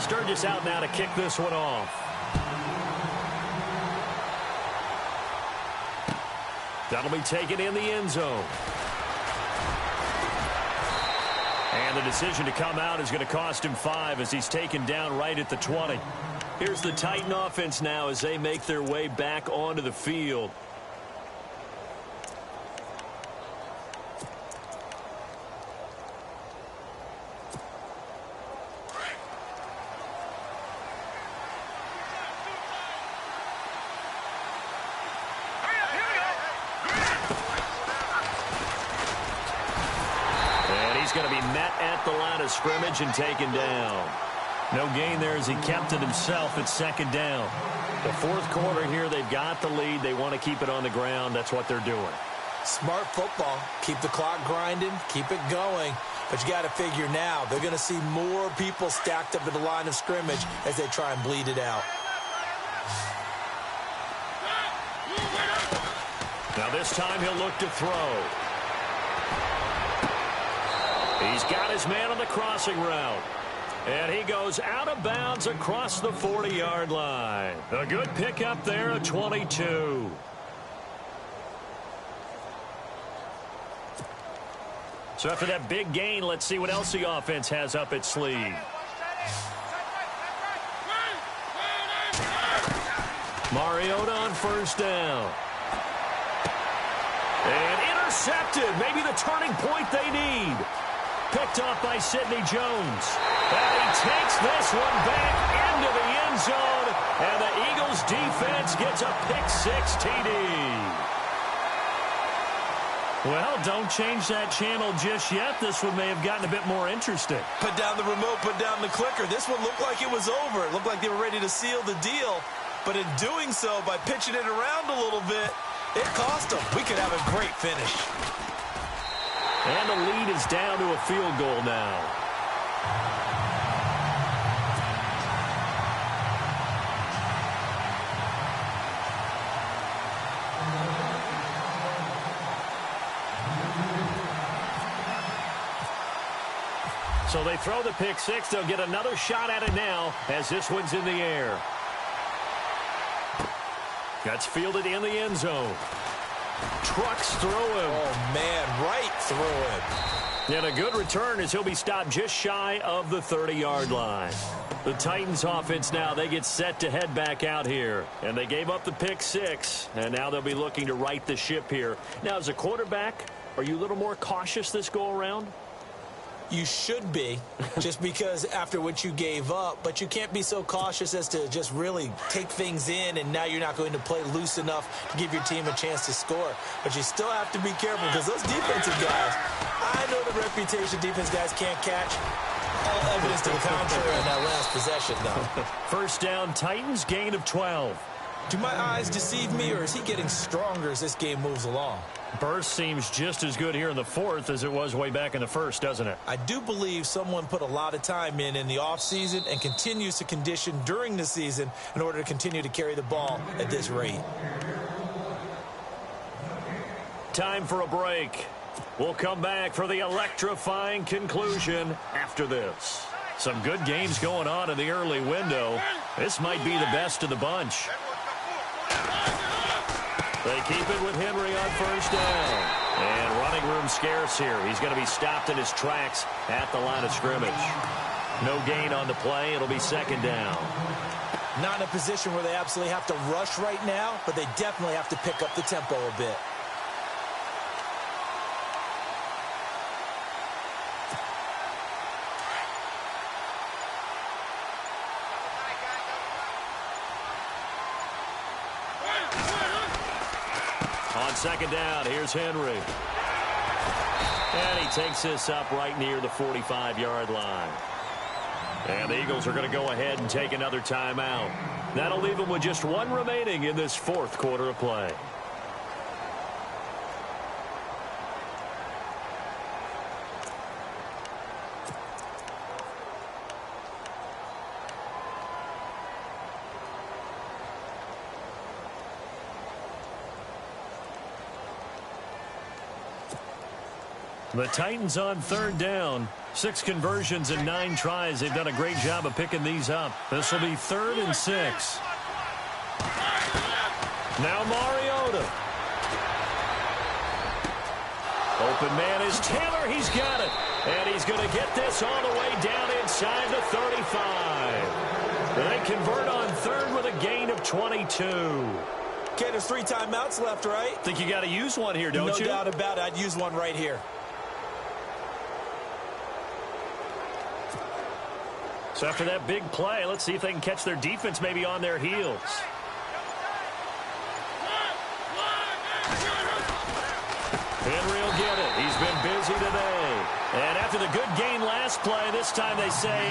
Sturgis out now to kick this one off. That'll be taken in the end zone. And the decision to come out is going to cost him 5 as he's taken down right at the 20. Here's the Titan offense now as they make their way back onto the field. going to be met at the line of scrimmage and taken down. No gain there as he kept it himself at second down. The fourth quarter here, they've got the lead. They want to keep it on the ground. That's what they're doing. Smart football. Keep the clock grinding. Keep it going. But you got to figure now, they're going to see more people stacked up at the line of scrimmage as they try and bleed it out. Now this time he'll look to throw. He's got his man on the crossing route. And he goes out of bounds across the 40-yard line. A good pickup there at 22. So after that big gain, let's see what else the offense has up its sleeve. Mariota on first down. And intercepted. Maybe the turning point they need. Picked off by Sidney Jones. And he takes this one back into the end zone. And the Eagles defense gets a pick-6 TD. Well, don't change that channel just yet. This one may have gotten a bit more interesting. Put down the remote, put down the clicker. This one looked like it was over. It looked like they were ready to seal the deal. But in doing so, by pitching it around a little bit, it cost them. We could have a great finish. And the lead is down to a field goal now. So they throw the pick-6. They'll get another shot at it now as this one's in the air. That's fielded in the end zone. Trucks through him. Oh, man, right through him. And a good return as he'll be stopped just shy of the 30-yard line. The Titans offense now, they get set to head back out here. And they gave up the pick-6, and now they'll be looking to right the ship here. Now, as a quarterback, are you a little more cautious this go-around? You should be, just because after what you gave up, but you can't be so cautious as to just really take things in, and now you're not going to play loose enough to give your team a chance to score. But you still have to be careful because those defensive guys, I know the reputation defense guys can't catch. All evidence to the contrary on that last possession, though. First down, Titans, gain of 12. Do my eyes deceive me, or is he getting stronger as this game moves along? Burst seems just as good here in the fourth as it was way back in the first, doesn't it? I do believe someone put a lot of time in the offseason and continues to condition during the season in order to continue to carry the ball at this rate. Time for a break. We'll come back for the electrifying conclusion after this. Some good games going on in the early window. This might be the best of the bunch. They keep it with Henry on first down. And running room scarce here. He's going to be stopped in his tracks at the line of scrimmage. No gain on the play. It'll be second down. Not in a position where they absolutely have to rush right now, but they definitely have to pick up the tempo a bit. On second down, here's Henry. And he takes this up right near the 45-yard line. And the Eagles are going to go ahead and take another timeout. That'll leave them with just one remaining in this fourth quarter of play. The Titans on third down. 6 conversions and 9 tries. They've done a great job of picking these up. This will be 3rd and 6. Now Mariota. Open man is Taylor. He's got it. And he's going to get this all the way down inside the 35. They convert on third with a gain of 22. Okay, there's 3 timeouts left, right? Think you got to use one here, don't you? No doubt about it. I'd use one right here. So after that big play, let's see if they can catch their defense maybe on their heels. Henry will get it. He's been busy today. And after the good gain last play, this time they say,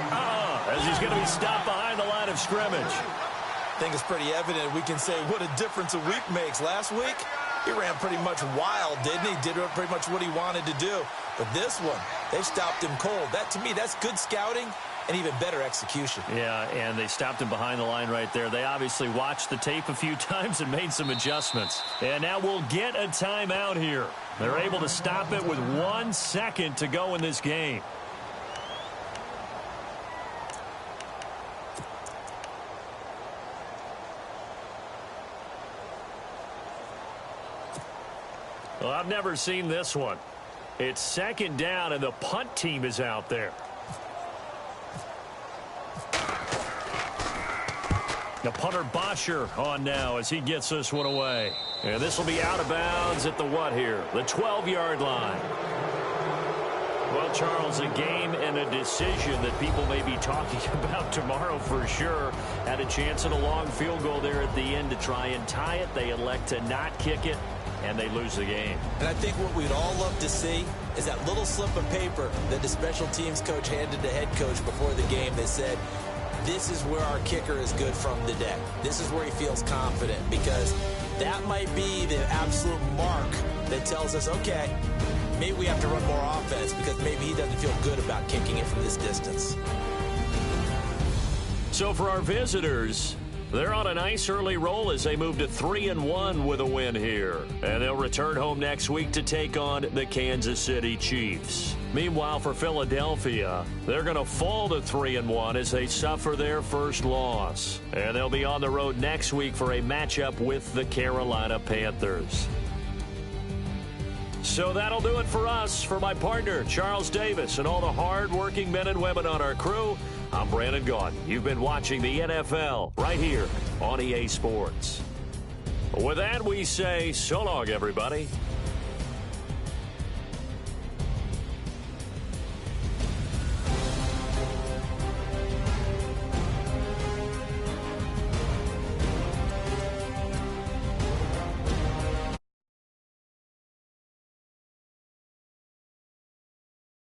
as he's going to be stopped behind the line of scrimmage. I think it's pretty evident. We can say what a difference a week makes. Last week, he ran pretty much wild, didn't he? Did pretty much what he wanted to do. But this one, they stopped him cold. That, to me, that's good scouting and even better execution. Yeah, and they stopped him behind the line right there. They obviously watched the tape a few times and made some adjustments. And now we'll get a timeout here. They're able to stop it with 1 second to go in this game. Well, I've never seen this one. It's second down, and the punt team is out there. The punter Bosher on now as he gets this one away. And this will be out of bounds at the what here? The 12-yard line. Well, Charles, a game and a decision that people may be talking about tomorrow for sure. Had a chance at a long field goal there at the end to try and tie it. They elect to not kick it, and they lose the game. And I think what we'd all love to see is that little slip of paper that the special teams coach handed the head coach before the game that said, this is where our kicker is good from today. This is where he feels confident, because that might be the absolute mark that tells us, okay, maybe we have to run more offense because maybe he doesn't feel good about kicking it from this distance. So for our visitors, they're on a nice early roll as they move to 3-1 with a win here. And they'll return home next week to take on the Kansas City Chiefs. Meanwhile, for Philadelphia, they're going to fall to 3-1 as they suffer their first loss. And they'll be on the road next week for a matchup with the Carolina Panthers. So that'll do it for us. For my partner, Charles Davis, and all the hard-working men and women on our crew, I'm Brandon Gaudin. You've been watching the NFL right here on EA Sports. With that, we say so long, everybody.